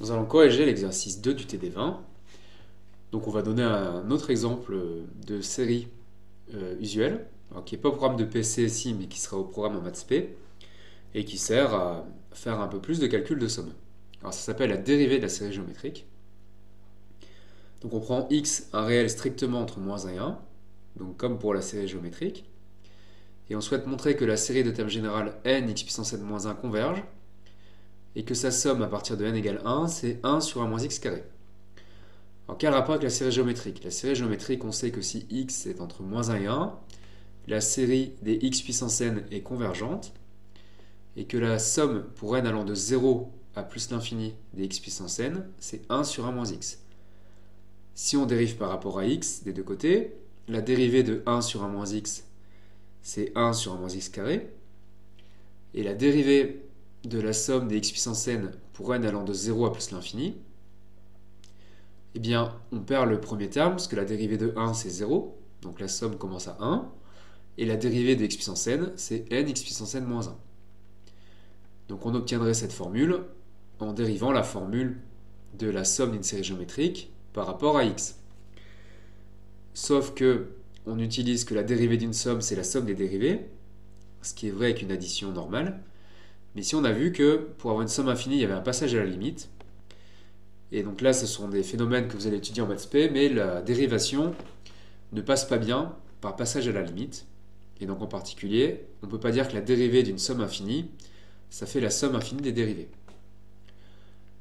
Nous allons corriger l'exercice 2 du TD20. Donc on va donner un autre exemple de série usuelle, alors qui n'est pas au programme de PC ici, mais qui sera au programme en maths.p, et qui sert à faire un peu plus de calcul de somme. Alors ça s'appelle la dérivée de la série géométrique. Donc on prend x, un réel strictement entre moins 1 et 1, donc comme pour la série géométrique, et on souhaite montrer que la série de termes générale n x puissance n moins 1 converge, et que sa somme à partir de n égale 1, c'est 1 sur 1 moins x carré. Alors quel rapport avec la série géométrique? La série géométrique, on sait que si x est entre moins 1 et 1, la série des x puissance n est convergente, et que la somme pour n allant de 0 à plus l'infini des x puissance n, c'est 1 sur 1 moins x. Si on dérive par rapport à x des deux côtés, la dérivée de 1 sur 1 moins x, c'est 1 sur 1 moins x carré, et la dérivée de la somme des x puissance n pour n allant de 0 à plus l'infini, eh bien, on perd le premier terme, parce que la dérivée de 1, c'est 0, donc la somme commence à 1, et la dérivée de x puissance n, c'est n x puissance n moins 1. Donc on obtiendrait cette formule en dérivant la formule de la somme d'une série géométrique par rapport à x. Sauf que on utilise que la dérivée d'une somme, c'est la somme des dérivées, ce qui est vrai avec une addition normale. Mais ici, on a vu que pour avoir une somme infinie, il y avait un passage à la limite. Et donc là, ce sont des phénomènes que vous allez étudier en maths.p, mais la dérivation ne passe pas bien par passage à la limite. Et donc en particulier, on ne peut pas dire que la dérivée d'une somme infinie, ça fait la somme infinie des dérivées.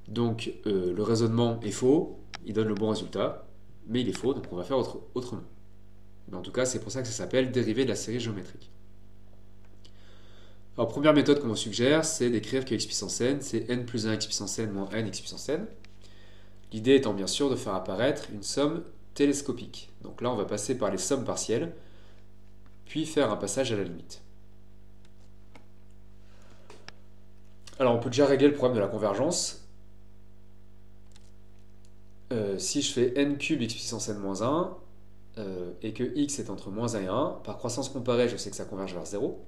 Donc le raisonnement est faux, il donne le bon résultat, mais il est faux, donc on va faire autrement. Mais en tout cas, c'est pour ça que ça s'appelle dérivée de la série géométrique. Alors, première méthode qu'on vous suggère, c'est d'écrire que x puissance n, c'est n plus 1 x puissance n moins n x puissance n. L'idée étant bien sûr de faire apparaître une somme télescopique. Donc là, on va passer par les sommes partielles, puis faire un passage à la limite. Alors, on peut déjà régler le problème de la convergence. Si je fais n cube x puissance n moins 1, et que x est entre moins 1 et 1, par croissance comparée, je sais que ça converge vers 0.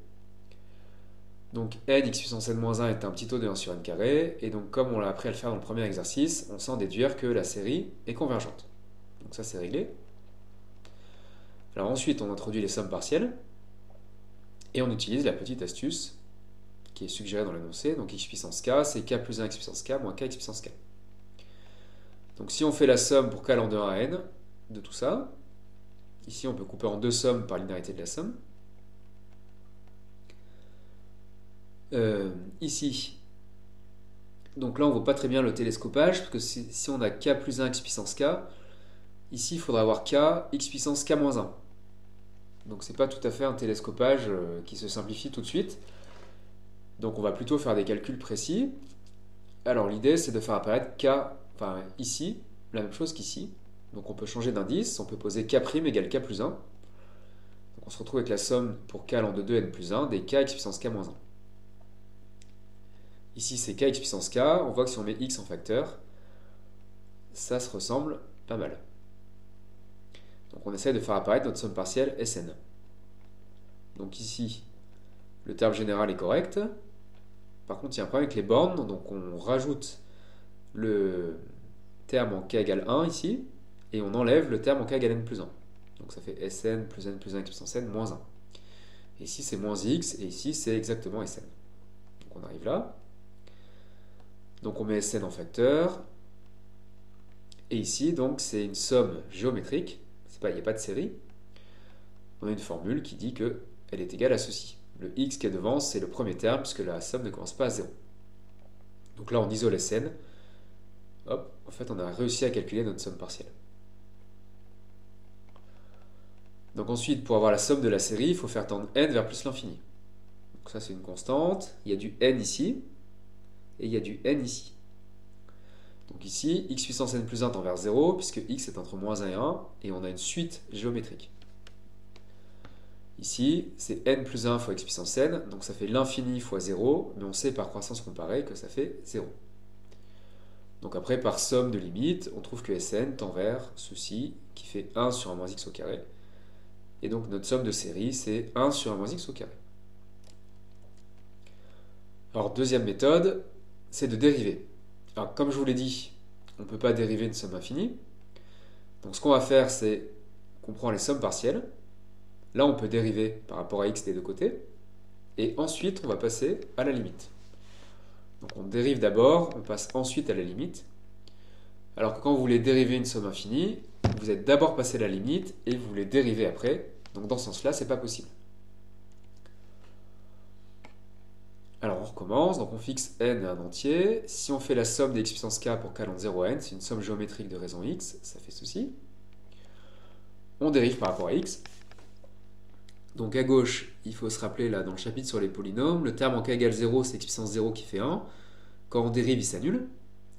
Donc n x puissance n moins 1 est un petit taux de 1 sur n carré, et donc comme on l'a appris à le faire dans le premier exercice, on sent déduire que la série est convergente. Donc ça c'est réglé. Alors ensuite on introduit les sommes partielles, et on utilise la petite astuce qui est suggérée dans l'énoncé, donc x puissance k, c'est k plus 1 x puissance k moins k x puissance k. Donc si on fait la somme pour k allant de 1 à n, de tout ça, ici on peut couper en deux sommes par linéarité de la somme. Ici, donc là on ne voit pas très bien le télescopage, parce que si on a k plus 1 x puissance k, ici il faudra avoir k x puissance k moins 1. Donc c'est pas tout à fait un télescopage qui se simplifie tout de suite. Donc on va plutôt faire des calculs précis. Alors l'idée c'est de faire apparaître k, enfin ici, la même chose qu'ici. Donc on peut changer d'indice, on peut poser k' égale k plus 1. Donc on se retrouve avec la somme pour k allant de 2 n plus 1 des k x puissance k moins 1. Ici c'est k x puissance k, on voit que si on met x en facteur, ça se ressemble pas mal. Donc on essaie de faire apparaître notre somme partielle Sn. Donc ici, le terme général est correct. Par contre, il y a un problème avec les bornes, donc on rajoute le terme en k égale 1 ici, et on enlève le terme en k égale n plus 1. Donc ça fait Sn plus n plus 1 x puissance n moins 1. Et ici c'est moins x, et ici c'est exactement Sn. Donc on arrive là. Donc on met Sn en facteur. Et ici, donc, c'est une somme géométrique. Il n'y a pas de série. On a une formule qui dit qu'elle est égale à ceci. Le x qui est devant, c'est le premier terme, puisque la somme ne commence pas à 0. Donc là, on isole Sn. Hop, en fait, on a réussi à calculer notre somme partielle. Donc ensuite, pour avoir la somme de la série, il faut faire tendre n vers plus l'infini. Donc ça, c'est une constante. Il y a du n ici. Et il y a du n ici. Donc ici, x puissance n plus 1 tend vers 0, puisque x est entre moins 1 et 1, et on a une suite géométrique. Ici, c'est n plus 1 fois x puissance n, donc ça fait l'infini fois 0, mais on sait par croissance comparée que ça fait 0. Donc après, par somme de limites, on trouve que Sn tend vers ceci, qui fait 1 sur 1 moins x au carré. Et donc notre somme de série, c'est 1 sur 1 moins x au carré. Alors deuxième méthode, c'est de dériver. Alors, comme je vous l'ai dit, on ne peut pas dériver une somme infinie. Donc ce qu'on va faire, c'est qu'on prend les sommes partielles. Là, on peut dériver par rapport à x des deux côtés. Et ensuite, on va passer à la limite. Donc on dérive d'abord, on passe ensuite à la limite. Alors que quand vous voulez dériver une somme infinie, vous êtes d'abord passé à la limite et vous voulez dériver après. Donc dans ce sens-là, c'est pas possible. Alors on recommence, donc on fixe n à un entier. Si on fait la somme des x puissance k pour k allant de 0 à n, c'est une somme géométrique de raison x, ça fait ceci. On dérive par rapport à x. Donc à gauche, il faut se rappeler là dans le chapitre sur les polynômes, le terme en k égale 0, c'est x puissance 0 qui fait 1. Quand on dérive, il s'annule.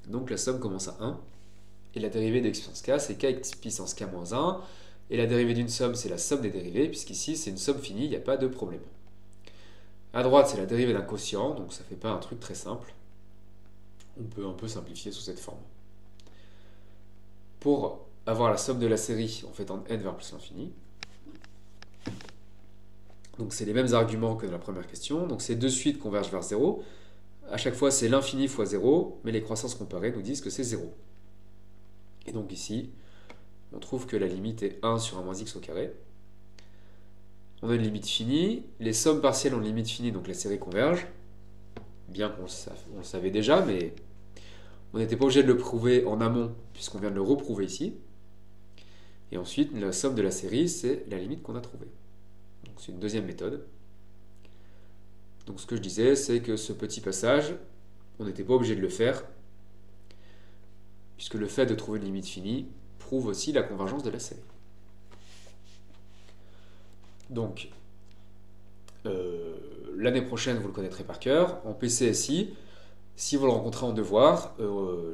Donc la somme commence à 1. Et la dérivée de x puissance k, c'est kx puissance k moins 1. Et la dérivée d'une somme, c'est la somme des dérivées, puisqu'ici, c'est une somme finie, il n'y a pas de problème. À droite, c'est la dérivée d'un quotient, donc ça ne fait pas un truc très simple. On peut un peu simplifier sous cette forme. Pour avoir la somme de la série, on fait tendre n vers plus l'infini. Donc c'est les mêmes arguments que dans la première question. Donc ces deux suites convergent vers 0. À chaque fois, c'est l'infini fois 0, mais les croissances comparées nous disent que c'est 0. Et donc ici, on trouve que la limite est 1 sur 1 moins x au carré. On a une limite finie. Les sommes partielles ont une limite finie, donc la série converge. Bien qu'on le savait déjà, mais on n'était pas obligé de le prouver en amont, puisqu'on vient de le reprouver ici. Et ensuite, la somme de la série, c'est la limite qu'on a trouvée. Donc c'est une deuxième méthode. Donc ce que je disais, c'est que ce petit passage, on n'était pas obligé de le faire, puisque le fait de trouver une limite finie prouve aussi la convergence de la série. Donc, l'année prochaine, vous le connaîtrez par cœur. En PCSI, si vous le rencontrez en devoir,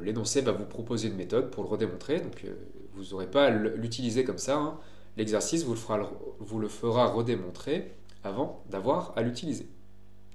l'énoncé va vous proposer une méthode pour le redémontrer. Donc, vous n'aurez pas à l'utiliser comme ça, hein. L'exercice vous le fera redémontrer avant d'avoir à l'utiliser.